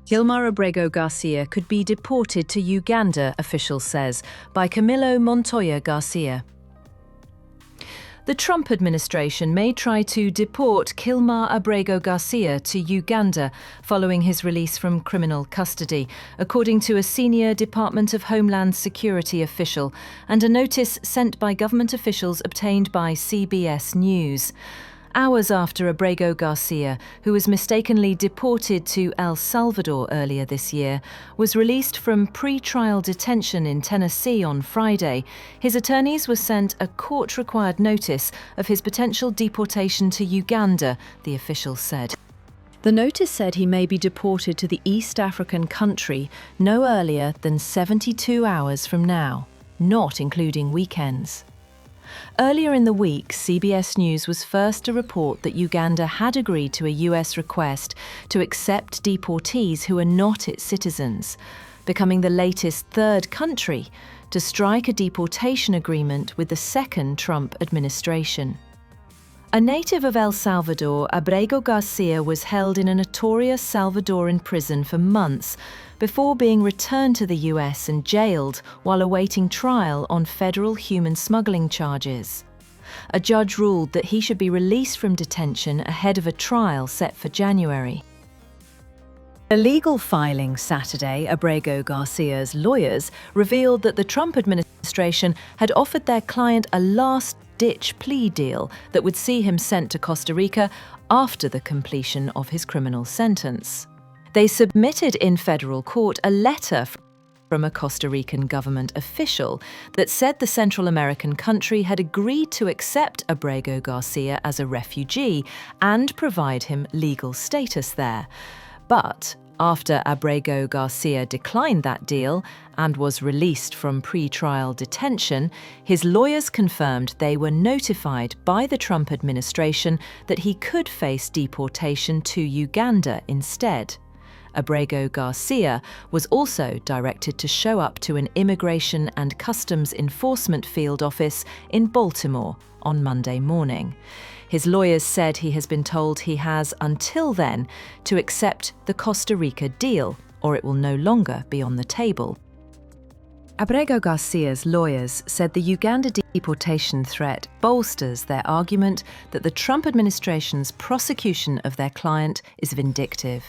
Kilmar Abrego Garcia could be deported to Uganda, official says, by Camilo Montoya Garcia. The Trump administration may try to deport Kilmar Abrego Garcia to Uganda following his release from criminal custody, according to a senior Department of Homeland Security official and a notice sent by government officials obtained by CBS News. Hours after Abrego Garcia, who was mistakenly deported to El Salvador earlier this year, was released from pre-trial detention in Tennessee on Friday, his attorneys were sent a court-required notice of his potential deportation to Uganda, the official said. The notice said he may be deported to the East African country no earlier than 72 hours from now, not including weekends. Earlier in the week, CBS News was first to report that Uganda had agreed to a US request to accept deportees who are not its citizens, becoming the latest third country to strike a deportation agreement with the second Trump administration. A native of El Salvador, Abrego Garcia was held in a notorious Salvadoran prison for months before being returned to the US and jailed while awaiting trial on federal human smuggling charges. A judge ruled that he should be released from detention ahead of a trial set for January. A legal filing Saturday, Abrego Garcia's lawyers revealed that the Trump administration had offered their client a last-ditch plea deal that would see him sent to Costa Rica after the completion of his criminal sentence. They submitted in federal court a letter from a Costa Rican government official that said the Central American country had agreed to accept Abrego Garcia as a refugee and provide him legal status there. But after Abrego Garcia declined that deal and was released from pre-trial detention, his lawyers confirmed they were notified by the Trump administration that he could face deportation to Uganda instead. Abrego Garcia was also directed to show up to an Immigration and Customs Enforcement field office in Baltimore on Monday morning. His lawyers said he has been told he has until then to accept the Costa Rica deal, or it will no longer be on the table. Abrego Garcia's lawyers said the Uganda deportation threat bolsters their argument that the Trump administration's prosecution of their client is vindictive.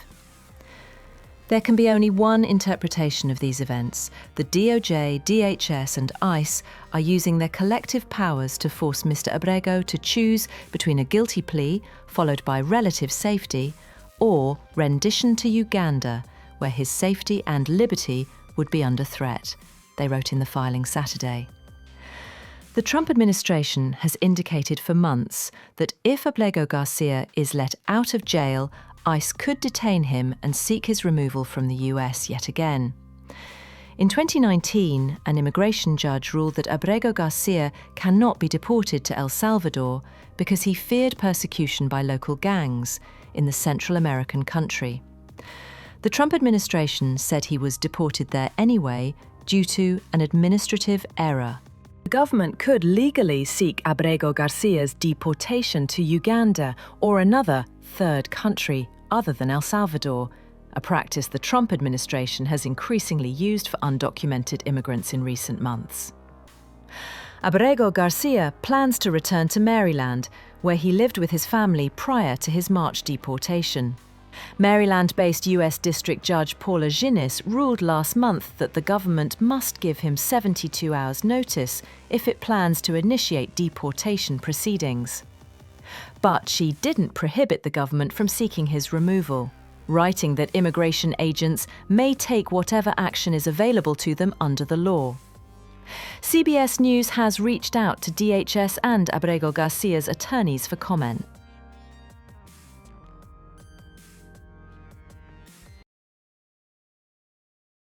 There can be only one interpretation of these events. The DOJ, DHS and ICE are using their collective powers to force Mr. Abrego to choose between a guilty plea, followed by relative safety, or rendition to Uganda, where his safety and liberty would be under threat, they wrote in the filing Saturday. The Trump administration has indicated for months that if Abrego Garcia is let out of jail, ICE could detain him and seek his removal from the US yet again. In 2019, an immigration judge ruled that Abrego Garcia cannot be deported to El Salvador because he feared persecution by local gangs in the Central American country. The Trump administration said he was deported there anyway due to an administrative error. The government could legally seek Abrego Garcia's deportation to Uganda or another third country other than El Salvador, a practice the Trump administration has increasingly used for undocumented immigrants in recent months. Abrego Garcia plans to return to Maryland, where he lived with his family prior to his March deportation. Maryland-based U.S. District Judge Paula Ginnis ruled last month that the government must give him 72 hours' notice if it plans to initiate deportation proceedings. But she didn't prohibit the government from seeking his removal, writing that immigration agents may take whatever action is available to them under the law. CBS News has reached out to DHS and Abrego Garcia's attorneys for comment.